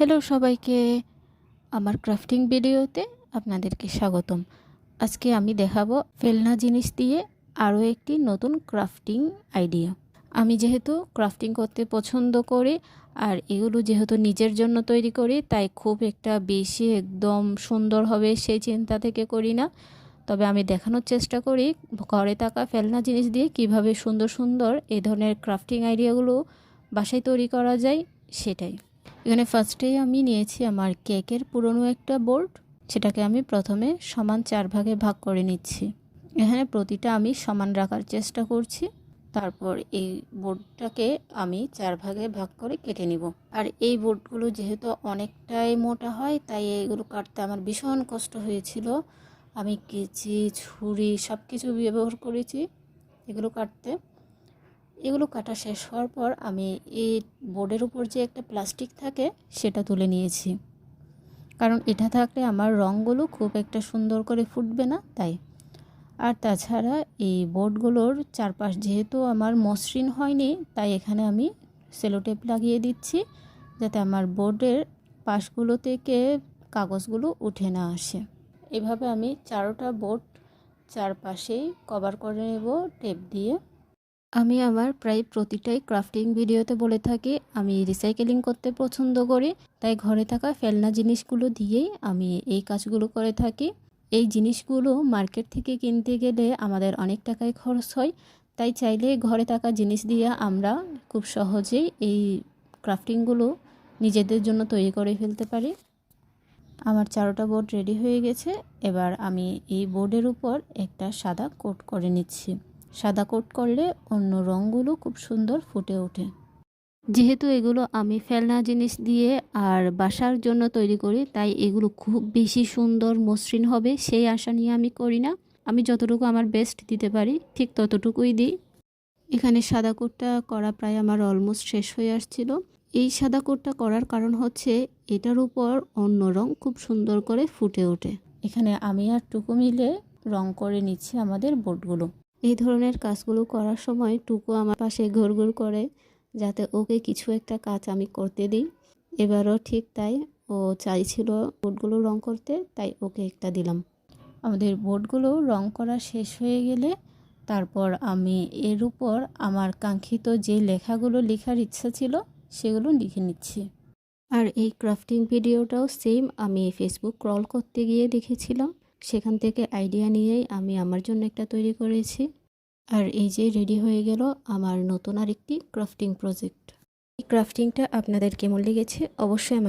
Hello সবাইকে, আমার crafting ভিডিওতে আপনাদেরকে স্বাগতম। আজকে আমি দেখাবো ফেলনা জিনিস দিয়ে আরও একটি নতুন ক্রাফটিং আইডিয়া। আমি যেহেতু ক্রাফটিং করতে পছন্দ করি আর এগুলো যেহেতু নিজের জন্য তৈরি করি, তাই খুব একটা বেশি একদম সুন্দর হবে সেই চিন্তা থেকে করি না। তবে আমি দেখানোর চেষ্টা করি ঘরে থাকা ফেলনা জিনিস দিয়ে কিভাবে সুন্দর সুন্দর এই ধরনের ক্রাফটিং আইডিয়াগুলো বাসায় তৈরি করা যায় সেটাই। এখানে ফার্স্টেই আমি নিয়েছি আমার কেকের পুরনো একটা বোর্ড, সেটাকে আমি প্রথমে সমান 4 ভাগে ভাগ করে নিচ্ছি। এখানে প্রতিটা আমি সমান রাখার চেষ্টা করছি। তারপর এই বোর্ডটাকে আমি 4 ভাগে ভাগ করে কেটে নিব। আর এই বোর্ডগুলো যেহেতু অনেকটাই মোটা হয়, তাই এগুলো কাটতে আমার ভীষণ কষ্ট হয়েছিল। আমি কেচি, ছুরি সব কিছু ব্যবহার করেছি এগুলো কাটতে। এগুলো কাটা শেষ হওয়ার পর আমি এই বোর্ডের উপর যে একটা প্লাস্টিক থাকে সেটা তুলে নিয়েছি, কারণ এটা থাকলে আমার রঙগুলো খুব একটা সুন্দর করে ফুটবে না তাই। আর তাছাড়া এই বোর্ডগুলোর চারপাশ যেহেতু আমার মসৃণ হয়নি, তাই এখানে আমি সেলোটেপ লাগিয়ে দিচ্ছি যাতে আমার বোর্ডের পাশগুলো থেকে কাগজগুলো উঠে না আসে। এভাবে আমি চারোটা বোর্ড চারপাশেই কভার করে নেব টেপ দিয়ে। আমি আমার প্রায় প্রতিটাই ক্রাফটিং ভিডিওতে বলে থাকি আমি রিসাইকেলিং করতে পছন্দ করি, তাই ঘরে থাকা ফেলনা জিনিসগুলো দিয়েই আমি এই কাজগুলো করে থাকি। এই জিনিসগুলো মার্কেট থেকে কিনতে গেলে আমাদের অনেক টাকায় খরচ হয়, তাই চাইলে ঘরে থাকা জিনিস দিয়ে আমরা খুব সহজেই এই ক্রাফটিংগুলো নিজেদের জন্য তৈরি করে ফেলতে পারি। আমার চারোটা বোর্ড রেডি হয়ে গেছে। এবার আমি এই বোর্ডের উপর একটা সাদা কোট করে নিচ্ছি। সাদা কোট করলে অন্য রঙগুলো খুব সুন্দর ফুটে ওঠে। যেহেতু এগুলো আমি ফেলনা জিনিস দিয়ে আর বাসার জন্য তৈরি করি, তাই এগুলো খুব বেশি সুন্দর মসৃণ হবে সেই আশা নিয়ে আমি করি না। আমি যতটুকু আমার বেস্ট দিতে পারি ঠিক ততটুকুই দিই। এখানে সাদা কোটটা করা প্রায় আমার অলমোস্ট শেষ হয়ে আসছিল। এই সাদা কোটটা করার কারণ হচ্ছে এটার উপর অন্য রং খুব সুন্দর করে ফুটে ওঠে। এখানে আমি আর টুকু মিলে রং করে নিচ্ছি আমাদের বোর্ডগুলো। এই ধরনের কাজগুলো করার সময় টুকু আমার পাশে ঘুরঘুর করে যাতে ওকে কিছু একটা কাজ আমি করতে দিই। এবারও ঠিক তাই, ও চাইছিল বোর্ডগুলো রং করতে, তাই ওকে একটা দিলাম। আমাদের বোর্ডগুলো রং করা শেষ হয়ে গেলে তারপর আমি এর উপর আমার কাঙ্ক্ষিত যে লেখাগুলো লেখার ইচ্ছা ছিল সেগুলো লিখে নিচ্ছি। আর এই ক্রাফটিং ভিডিওটাও সেম আমি ফেসবুক ক্রল করতে গিয়ে দেখেছিলাম, সেখান থেকে আইডিয়া নিয়েই আমি আমার জন্য একটা তৈরি করেছি। আর এই যে রেডি হয়ে গেল আমার নতুন আরেকটি ক্রাফটিং প্রজেক্ট। এই ক্রাফটিংটা আপনাদের কেমন লেগেছে অবশ্যই আমাকে